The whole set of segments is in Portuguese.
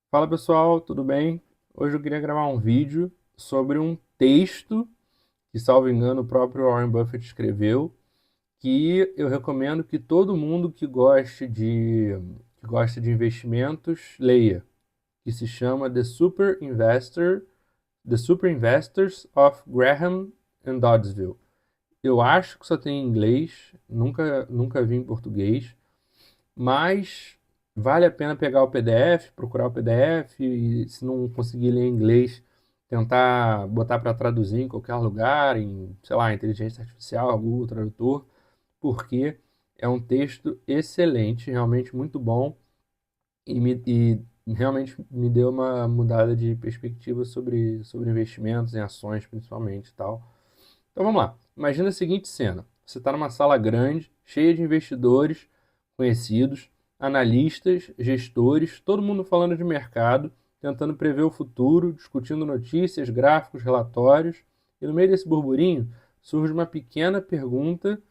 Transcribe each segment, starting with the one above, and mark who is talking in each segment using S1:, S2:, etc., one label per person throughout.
S1: Fala pessoal, tudo bem? Hoje eu queria gravar um vídeo sobre um texto que, salvo engano, o próprio Warren Buffett escreveu, que eu recomendo que todo mundo que gosta de investimentos leia, que se chama The Super Investors of Graham and Doddsville. Eu acho que só tem em inglês, nunca vi em português, mas vale a pena pegar o PDF, procurar o PDF e, se não conseguir ler em inglês, tentar botar para traduzir em qualquer lugar, em, sei lá, inteligência artificial, Google Tradutor, porque é um texto excelente, realmente muito bom e realmente me deu uma mudada de perspectiva sobre investimentos em ações, principalmente e tal. Então vamos lá. Imagina a seguinte cena: você está numa sala grande, cheia de investidores conhecidos, analistas, gestores, todo mundo falando de mercado, tentando prever o futuro, discutindo notícias, gráficos, relatórios. E no meio desse burburinho surge uma pequena pergunta,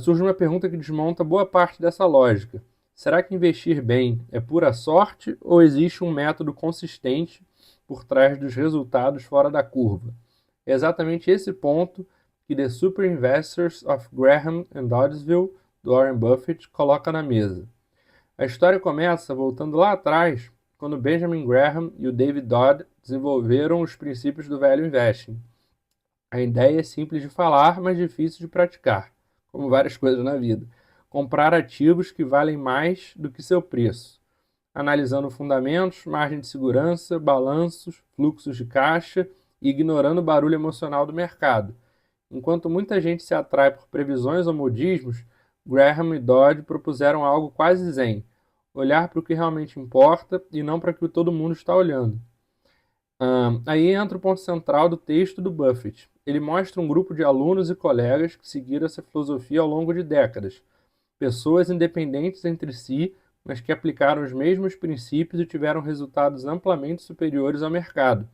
S1: surge uma pergunta que desmonta boa parte dessa lógica. Será que investir bem é pura sorte ou existe um método consistente por trás dos resultados fora da curva? É exatamente esse ponto que The Super Investors of Graham and Doddsville, do Warren Buffett, coloca na mesa. A história começa voltando lá atrás, quando Benjamin Graham e o David Dodd desenvolveram os princípios do velho investing. A ideia é simples de falar, mas difícil de praticar, como várias coisas na vida. Comprar ativos que valem mais do que seu preço, analisando fundamentos, margem de segurança, balanços, fluxos de caixa e ignorando o barulho emocional do mercado. Enquanto muita gente se atrai por previsões ou modismos, Graham e Dodd propuseram algo quase zen: olhar para o que realmente importa e não para o que todo mundo está olhando. Aí entra o ponto central do texto do Buffett. Ele mostra um grupo de alunos e colegas que seguiram essa filosofia ao longo de décadas, pessoas independentes entre si, mas que aplicaram os mesmos princípios e tiveram resultados amplamente superiores ao mercado.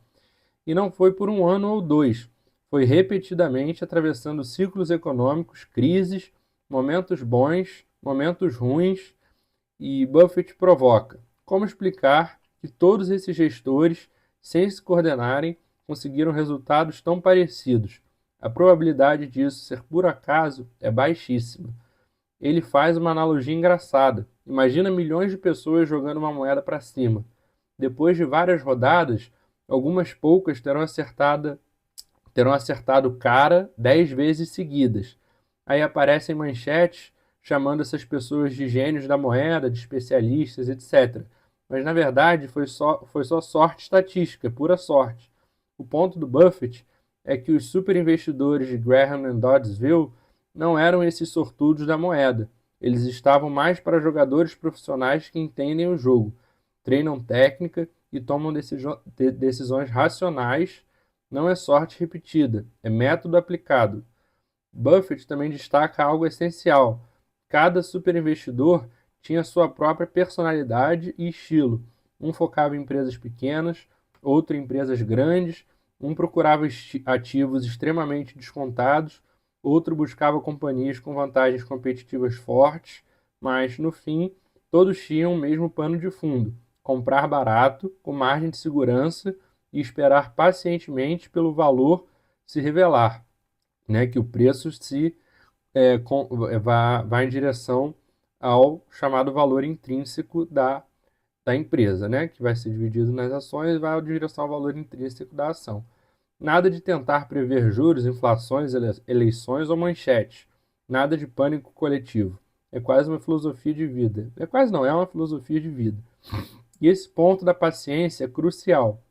S1: E não foi por um ano ou dois, foi repetidamente atravessando ciclos econômicos, crises, momentos bons, momentos ruins, e Buffett provoca: como explicar que todos esses gestores, sem se coordenarem, conseguiram resultados tão parecidos? A probabilidade disso ser por acaso é baixíssima. Ele faz uma analogia engraçada. Imagina milhões de pessoas jogando uma moeda para cima. Depois de várias rodadas, algumas poucas terão acertado cara 10 vezes seguidas. Aí aparecem manchetes chamando essas pessoas de gênios da moeda, de especialistas, etc. Mas na verdade foi só sorte estatística, pura sorte. O ponto do Buffett é que os superinvestidores de Graham e Doddsville não eram esses sortudos da moeda. Eles estavam mais para jogadores profissionais que entendem o jogo, treinam técnica e tomam decisões racionais. Não é sorte repetida, é método aplicado. Buffett também destaca algo essencial: cada superinvestidor tinha sua própria personalidade e estilo. Um focava em empresas pequenas, outro em empresas grandes, um procurava ativos extremamente descontados, outro buscava companhias com vantagens competitivas fortes, mas, no fim, todos tinham o mesmo pano de fundo: comprar barato, com margem de segurança e esperar pacientemente pelo valor se revelar, né, que o preço vá em direção ao chamado valor intrínseco da empresa, né, que vai ser dividido nas ações e vai em direção ao valor intrínseco da ação. Nada de tentar prever juros, inflações, eleições ou manchetes. Nada de pânico coletivo. É quase uma filosofia de vida. É quase não, é uma filosofia de vida. E esse ponto da paciência é crucial.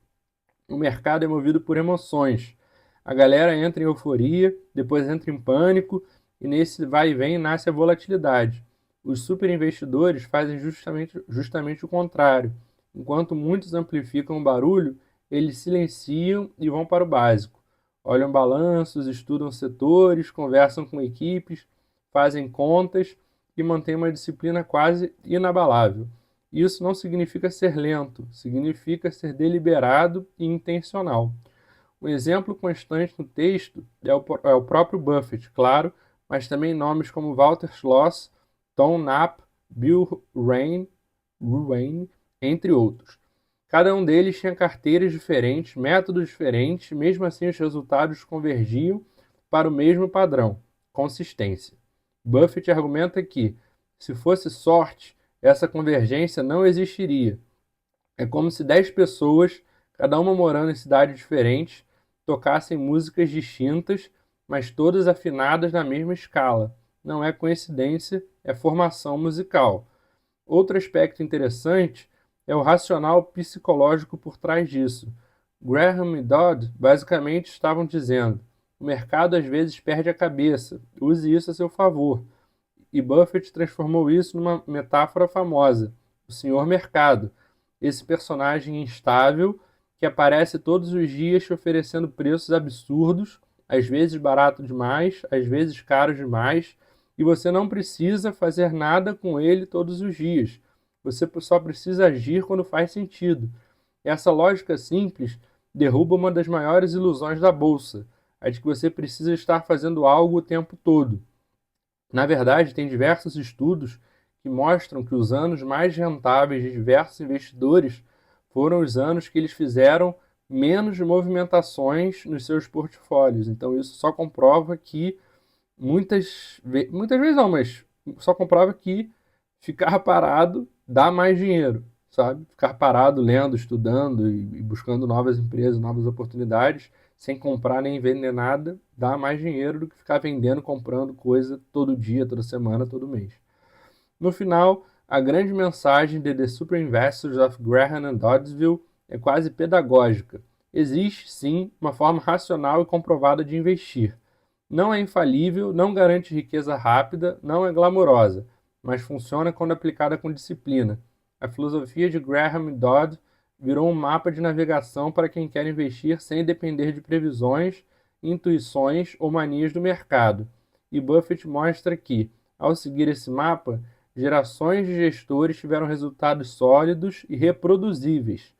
S1: O mercado é movido por emoções. A galera entra em euforia, depois entra em pânico, e nesse vai e vem nasce a volatilidade. Os superinvestidores fazem justamente o contrário. Enquanto muitos amplificam o barulho, eles silenciam e vão para o básico. Olham balanços, estudam setores, conversam com equipes, fazem contas e mantêm uma disciplina quase inabalável. Isso não significa ser lento, significa ser deliberado e intencional. Um exemplo constante no texto é o próprio Buffett, claro, mas também nomes como Walter Schloss, Tom Knapp, Bill Ruane, entre outros. Cada um deles tinha carteiras diferentes, métodos diferentes, mesmo assim os resultados convergiam para o mesmo padrão: consistência. Buffett argumenta que, se fosse sorte, essa convergência não existiria. É como se 10 pessoas, cada uma morando em cidades diferentes, tocassem músicas distintas, mas todas afinadas na mesma escala. Não é coincidência, é formação musical. Outro aspecto interessante é o racional psicológico por trás disso. Graham e Dodd basicamente estavam dizendo: o mercado às vezes perde a cabeça, use isso a seu favor. E Buffett transformou isso numa metáfora famosa: o Senhor Mercado, esse personagem instável que aparece todos os dias te oferecendo preços absurdos, às vezes barato demais, às vezes caro demais, e você não precisa fazer nada com ele todos os dias. Você só precisa agir quando faz sentido. Essa lógica simples derruba uma das maiores ilusões da bolsa, a de que você precisa estar fazendo algo o tempo todo. Na verdade, tem diversos estudos que mostram que os anos mais rentáveis de diversos investidores foram os anos que eles fizeram menos movimentações nos seus portfólios. Então, isso só comprova que muitas vezes não, mas só comprova que ficar parado dá mais dinheiro, sabe? Ficar parado lendo, estudando e buscando novas empresas, novas oportunidades, sem comprar nem vender nada, dá mais dinheiro do que ficar vendendo, comprando coisa todo dia, toda semana, todo mês. No final, a grande mensagem de The Super Investors of Graham and Doddsville é quase pedagógica. Existe, sim, uma forma racional e comprovada de investir. Não é infalível, não garante riqueza rápida, não é glamourosa, mas funciona quando aplicada com disciplina. A filosofia de Graham e Dodd virou um mapa de navegação para quem quer investir sem depender de previsões, intuições ou manias do mercado. E Buffett mostra que, ao seguir esse mapa, gerações de gestores tiveram resultados sólidos e reproduzíveis.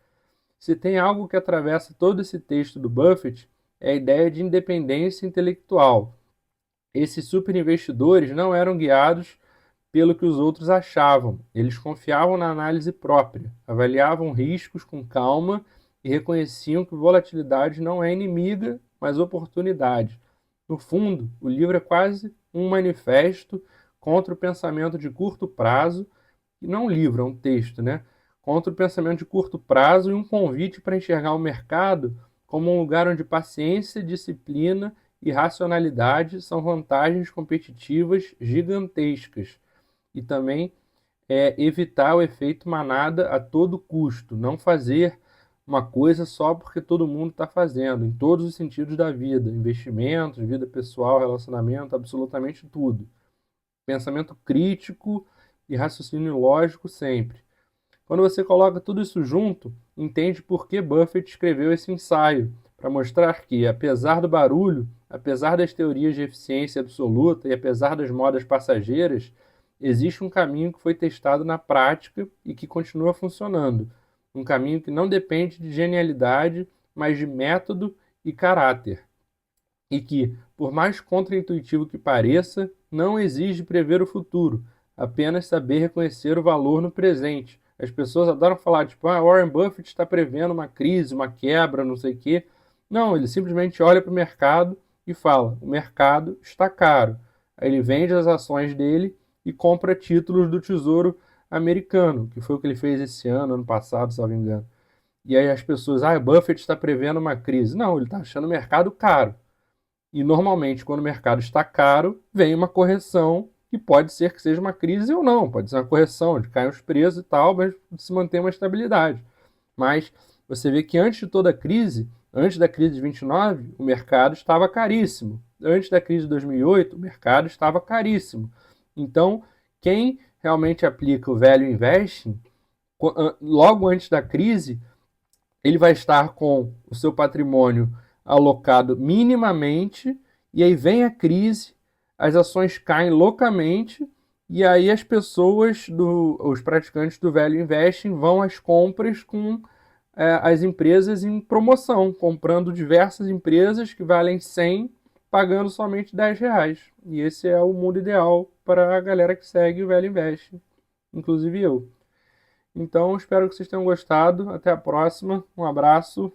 S1: Se tem algo que atravessa todo esse texto do Buffett, é a ideia de independência intelectual. Esses superinvestidores não eram guiados pelo que os outros achavam, eles confiavam na análise própria, avaliavam riscos com calma e reconheciam que volatilidade não é inimiga, mas oportunidade. No fundo, o livro é quase um manifesto contra o pensamento de curto prazo, e não um livro, é um texto, né? Contra o pensamento de curto prazo e um convite para enxergar o mercado como um lugar onde paciência, disciplina e racionalidade são vantagens competitivas gigantescas. E também evitar o efeito manada a todo custo, não fazer uma coisa só porque todo mundo está fazendo, em todos os sentidos da vida, investimentos, vida pessoal, relacionamento, absolutamente tudo. Pensamento crítico e raciocínio lógico sempre. Quando você coloca tudo isso junto, entende por que Buffett escreveu esse ensaio, para mostrar que, apesar do barulho, apesar das teorias de eficiência absoluta e apesar das modas passageiras, existe um caminho que foi testado na prática e que continua funcionando. Um caminho que não depende de genialidade, mas de método e caráter. E que, por mais contraintuitivo que pareça, não exige prever o futuro, apenas saber reconhecer o valor no presente. As pessoas adoram falar, tipo, Warren Buffett está prevendo uma crise, uma quebra, não sei o quê. Não, ele simplesmente olha para o mercado e fala, o mercado está caro. Aí ele vende as ações dele e compra títulos do Tesouro Americano, que foi o que ele fez esse ano, ano passado, se não me engano. E aí as pessoas, Buffett está prevendo uma crise. Não, ele está achando o mercado caro. E normalmente, quando o mercado está caro, vem uma correção que pode ser que seja uma crise ou não, pode ser uma correção, de cair os preços e tal, mas se manter uma estabilidade. Mas você vê que antes de toda a crise, antes da crise de 29, o mercado estava caríssimo. Antes da crise de 2008, o mercado estava caríssimo. Então, quem realmente aplica o value investing, logo antes da crise, ele vai estar com o seu patrimônio alocado minimamente, e aí vem a crise, as ações caem loucamente, e aí as pessoas, os praticantes do value investing vão às compras com as empresas em promoção, comprando diversas empresas que valem 100, pagando somente R$ 10. E esse é o mundo ideal para a galera que segue o value investing, inclusive eu. Então, espero que vocês tenham gostado. Até a próxima. Um abraço.